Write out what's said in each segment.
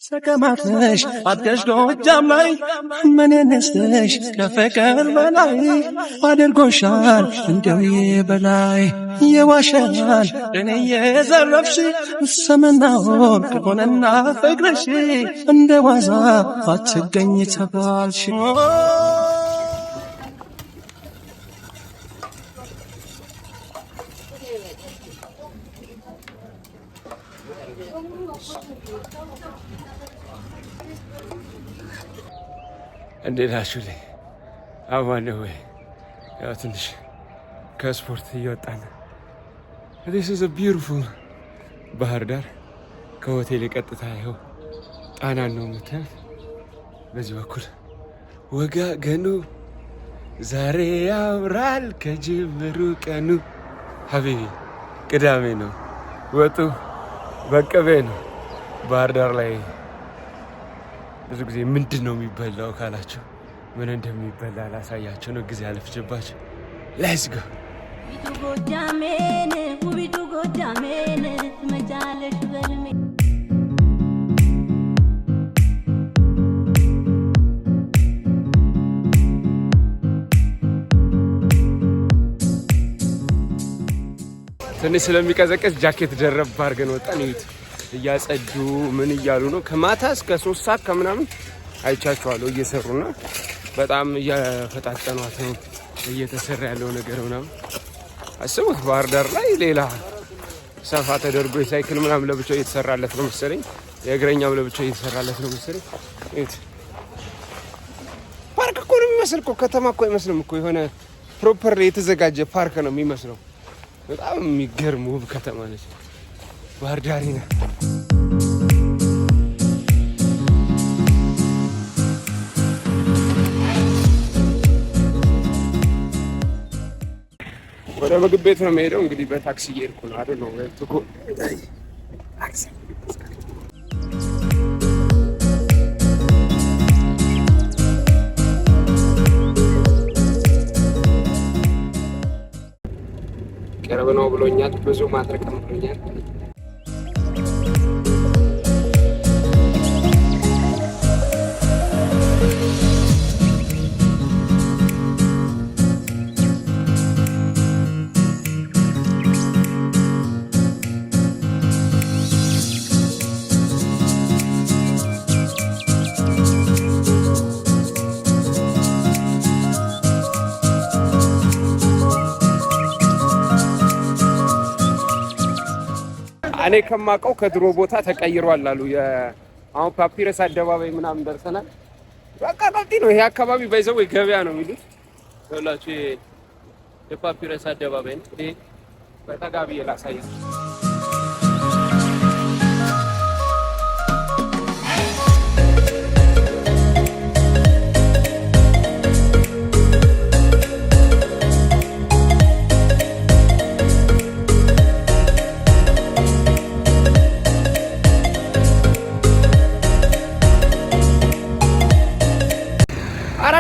ሰከማትሽ አድገሽ ጎጃም ላይ ምን ነስተሽ ከፍቅር በላይ አድርጎሻል እንደው በላይ የዋሸናል እኔ የዘረፍሽ ስምና ወርቅ ሆነና ፍቅርሽ እንደ ዋዛ አትገኝ ተባልሽ እንዴት ናችሁልኝ? አማን ነው ወይ? ያው ትንሽ ከስፖርት እየወጣን This is a beautiful ባህር ዳር ከሆቴል ቀጥታ ይኸው ጣናን ነው የምታዩት። በዚህ በኩል ወጋገኑ ዛሬ ያምራል ከጅምሩ ቀኑ ሀቢቢ ቅዳሜ ነው ወጡ በቀቤ ነው። ባህር ዳር ላይ ብዙ ጊዜ ምንድን ነው የሚበላው ካላችሁ ምን እንደሚበላ ላሳያችሁ ነው። ጊዜ አለፍጅባችሁ። ሌትስ ጎ ውቢቱ ጎጃሜን መጃለሽ በልሜ ትንሽ ስለሚቀዘቀዝ ጃኬት ደረብ አድርገን ወጣን። እዩት እያጸዱ ምን እያሉ ነው። ከማታ እስከ 3 ሰዓት ከምናምን አይቻቸዋለሁ እየሰሩና በጣም እየፈጣጠኗት ነው እየተሰራ ያለው ነገር ምናምን። አስቡት ባህር ዳር ላይ ሌላ ሰፋ ተደርጎ የሳይክል ምናምን ለብቻው እየተሰራለት ነው መሰለኝ፣ የእግረኛም ለብቻው እየተሰራለት ነው መሰለኝ። እዩት ፓርክ እኮ ነው የሚመስል እኮ ከተማ እኮ አይመስልም እኮ የሆነ ፕሮፐር የተዘጋጀ ፓርክ ነው የሚመስለው። በጣም የሚገርም ውብ ከተማ ነች ባህር ዳር ነው። ወደ ምግብ ቤት ነው የምሄደው። እንግዲህ በታክሲ እየሄድኩ ነው አይደል ነው ወጥቶ ታክሲ ቅርብ ነው ብሎኛል። ብዙ ማድረግ ነው ብሎኛል። እኔ ከማውቀው ከድሮ ቦታ ተቀይሯል አሉ። አሁን ፓፒረስ አደባባይ ምናምን ደርሰናል። በቃ ቀጥቲ ነው ይሄ አካባቢ ባይዘው ገበያ ነው የሚሉት ሁላችሁ። የፓፒረስ አደባባይ ነው ይሄ። በተጋቢ ላሳያችሁ።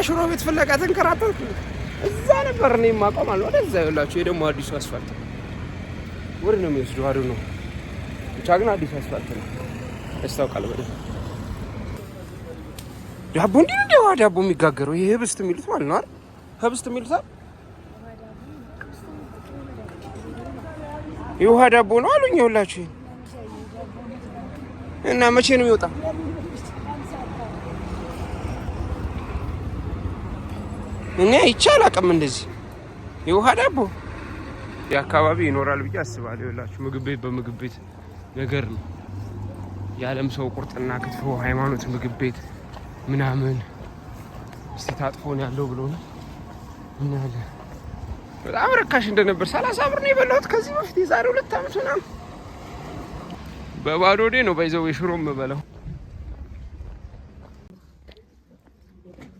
ሽሮ ቤት ፍለጋ ተንከራተትኩ። እዛ ነበር እኔ የማውቀው ማለት ነው። እዛ ይኸውላችሁ ይሄ ደግሞ አዲሱ አስፋልት ወደ ነው የሚወስደው አይደል ነው። ብቻ ግን አዲሱ አስፋልት ነው ያስታውቃል በደንብ። ዳቦ እንዴ ነው ዳቦ የሚጋገረው? ይሄ ህብስት የሚሉት ማለት ነው አይደል? ህብስት የሚሉት አይደል? የውሃ ዳቦ ነው አሉኝ ይኸውላችሁ። እና መቼ ነው የሚወጣው? እኔ ይቻል አቅም እንደዚህ የውሃ ዳቦ የአካባቢ ይኖራል ብዬ አስባለሁ። ይላችሁ ምግብ ቤት በምግብ ቤት ነገር ነው። የዓለም ሰው ቁርጥና ክትፎ ሃይማኖት ምግብ ቤት ምናምን እስቲ ታጥፎ ነው ያለው ብሎ ነው እና በጣም ርካሽ እንደነበር 30 ብር ነው የበላሁት ከዚህ በፊት የዛሬ 2 ዓመት ምናምን። በባዶ ሆዴ ነው ባይዘው የሽሮም በላው።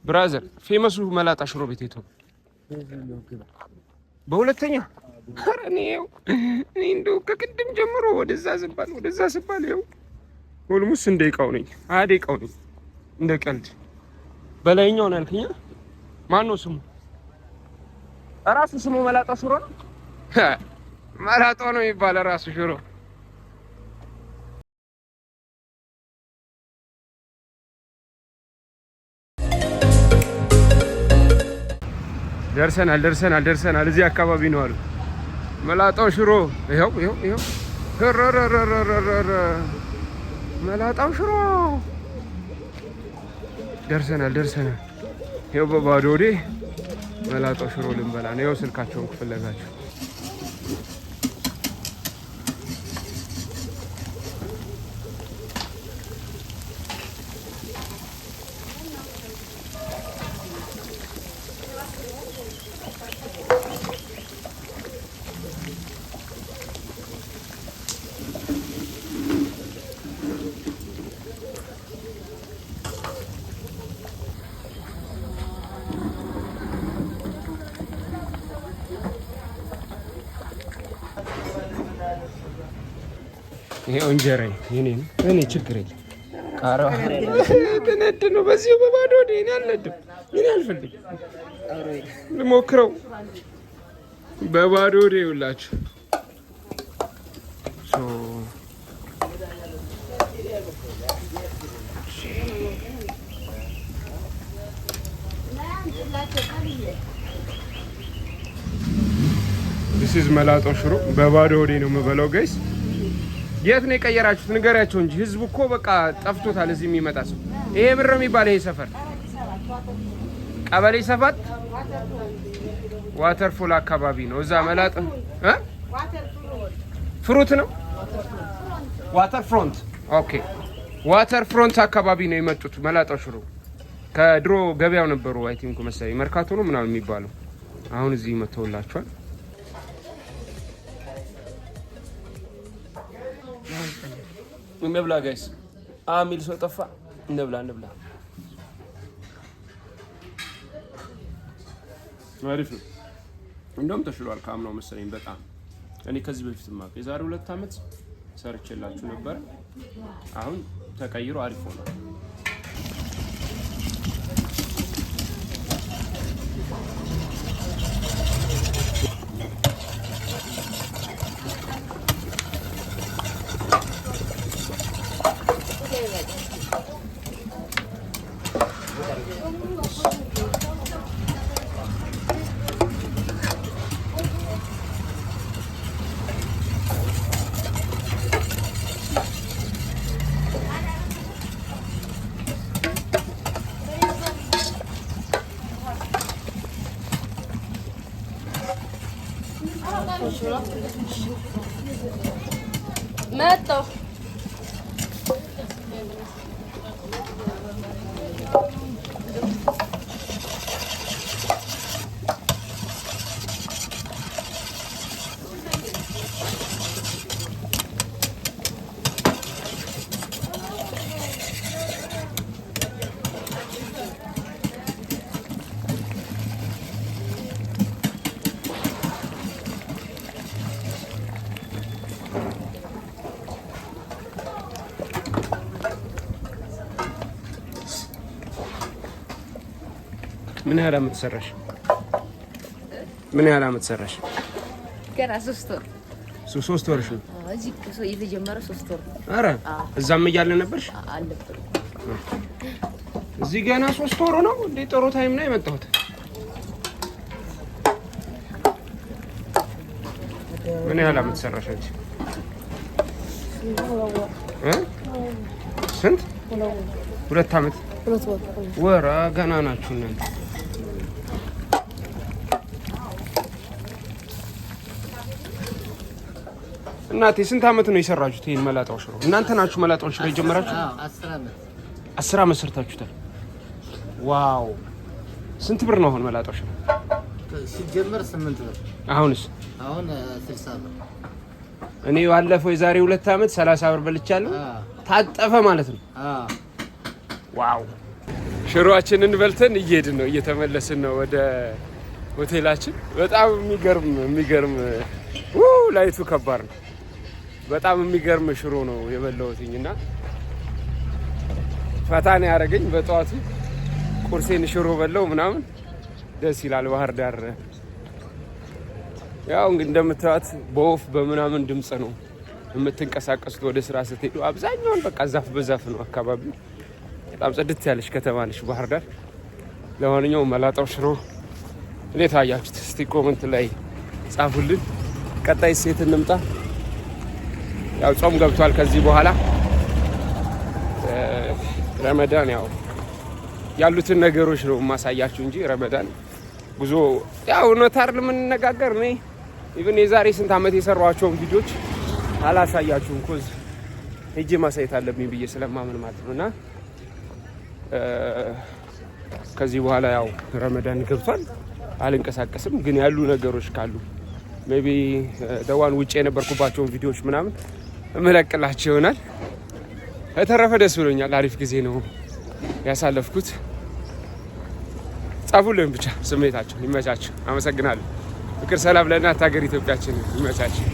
ብራዘር ፌመሱ መላጣ ሽሮ ቤት የቱ? በሁለተኛ እኔ እንደው ከቅድም ጀምሮ ወደዛ ስባል ይኸው ኦልሞስት እንደ ደቂቃው ነኝ 20 ደቂቃው ነኝ እንደ ቀልድ። በላይኛው ነው ያልከኝ? ማን ነው ስሙ? ራሱ ስሙ መላጣ ሽሮ ነው። መላጣ ነው የሚባለው ራሱ ሽሮ ደርሰናል። እዚህ አካባቢ ነው አሉ። መላጣው ሽሮ ይኸው መላጣው ሽሮ ደርሰናል። ይኸው በባዶ ወዴ መላጣው ሽሮ ልንበላ ነው። ይኸው ስልካቸውን ከፈለጋችሁ ይሄ እንጀራዬ እኔ ችግር የለም። ቃሪያ ተነድ ነው በዚህ በባዶ ወዴ እኔ አልነድም። እኔ አልፈልግም ልሞክረው በባዶ ወዴ ይውላችሁ This is መላጣው ሽሮ በባዶ ወዴ ነው የምበላው ጋይስ። የት ነው የቀየራችሁት? ንገሪያቸው እንጂ ህዝቡ እኮ በቃ ጠፍቶታል። እዚህ የሚመጣ ሰው ይሄ ብር የሚባል ይሄ ሰፈር ቀበሌ 7 ዋተርፎል አካባቢ ነው። እዛ መላጣ ፍሩት ነው ዋተር ፍሮንት። ኦኬ ዋተር ፍሮንት አካባቢ ነው የመጡት። መላጣው ሽሮ ከድሮ ገበያው ነበሩ አይ ቲንክ መሰለኝ መርካቶ ነው ምናምን የሚባለው። አሁን እዚህ መተውላችኋል። እንብላ ጋይስ። አሚል ሰው ጠፋ። እንብላ አሪፍ ነው። እንደውም ተሽሏል ከአምናው መሰለኝ በጣም። እኔ ከዚህ በፊት ማቀ የዛሬ 2 አመት ሰርቼላችሁ ነበር። አሁን ተቀይሮ አሪፍ ሆኗል። መጣሁ ምን ያህል አመት ሰራሽ? ምን ያህል አመት ሰራሽ? ገና 3 ወር። 3 ወርሽ ነው? እዚህ ሰው የተጀመረ 3 ወር። አረ እዛም እያለ ነበርሽ? አልነበረ። እዚህ ገና 3 ወር ነው እንዴ? ጥሩ ታይም ነው የመጣሁት። ምን ያህል አመት ሰራሽ አንቺ? ስንት? 2 አመት። 2 ወር ገና ናችሁ እናንተ። እናቴ ስንት አመት ነው የሰራችሁት ይሄን መላጣው ሽሮ? እናንተ ናችሁ መላጣው ሽሮ የጀመራችሁ? 10 አመት ሰርታችሁታል። ዋው! ስንት ብር ነው አሁን መላጣው ሽሮ? ሲጀመር 8 ብር። አሁንስ? አሁን 60 ብር። እኔ ባለፈው የዛሬ 2 አመት 30 ብር በልቻለሁ። ታጠፈ ማለት ነው። ዋው! ሽሮአችንን በልተን እየሄድን ነው፣ እየተመለስን ነው ወደ ሆቴላችን። በጣም የሚገርም ላይቱ ከባድ ነው። በጣም የሚገርም ሽሮ ነው የበላሁትኝና ፈታን ያደረገኝ በጠዋቱ ቁርሴን ሽሮ በላው ምናምን ደስ ይላል። ባህር ዳር ያው እንግዲህ እንደምታዩት በወፍ በምናምን ድምጽ ነው የምትንቀሳቀሱት ወደ ስራ ስትሄዱ። አብዛኛውን በቃ ዛፍ በዛፍ ነው አካባቢ። በጣም ጽድት ያለች ከተማ ነች ባህር ዳር። ለማንኛውም መላጣው ሽሮ እንዴት አያችሁት? እስቲ ኮመንት ላይ ጻፉልን። ቀጣይ ሴት እንምጣ። ያው ጾም ገብቷል። ከዚህ በኋላ ረመዳን ያው ያሉትን ነገሮች ነው ማሳያችሁ እንጂ ረመዳን ጉዞ ያው እውነት አይደል የምንነጋገር ነው። ኢቭን የዛሬ ስንት ዓመት የሰሯቸውን ቪዲዮዎች አላሳያችሁም ኮዝ ሄጄ ማሳየት አለብኝ ብዬ ስለማምን ማለት ነውና ከዚህ በኋላ ያው ረመዳን ገብቷል። አልንቀሳቀስም፣ ግን ያሉ ነገሮች ካሉ ሜቢ ደዋን ውጪ የነበርኩባቸውን ቪዲዮዎች ምናምን እመለቅላችሁ ይሆናል። በተረፈ ደስ ብሎኛል። አሪፍ ጊዜ ነው ያሳለፍኩት። ጻፉልን ብቻ ስሜታችሁ። ይመቻችሁ። አመሰግናለሁ። ፍቅር ሰላም ለእናት ሀገር ኢትዮጵያችን። ይመቻችሁ።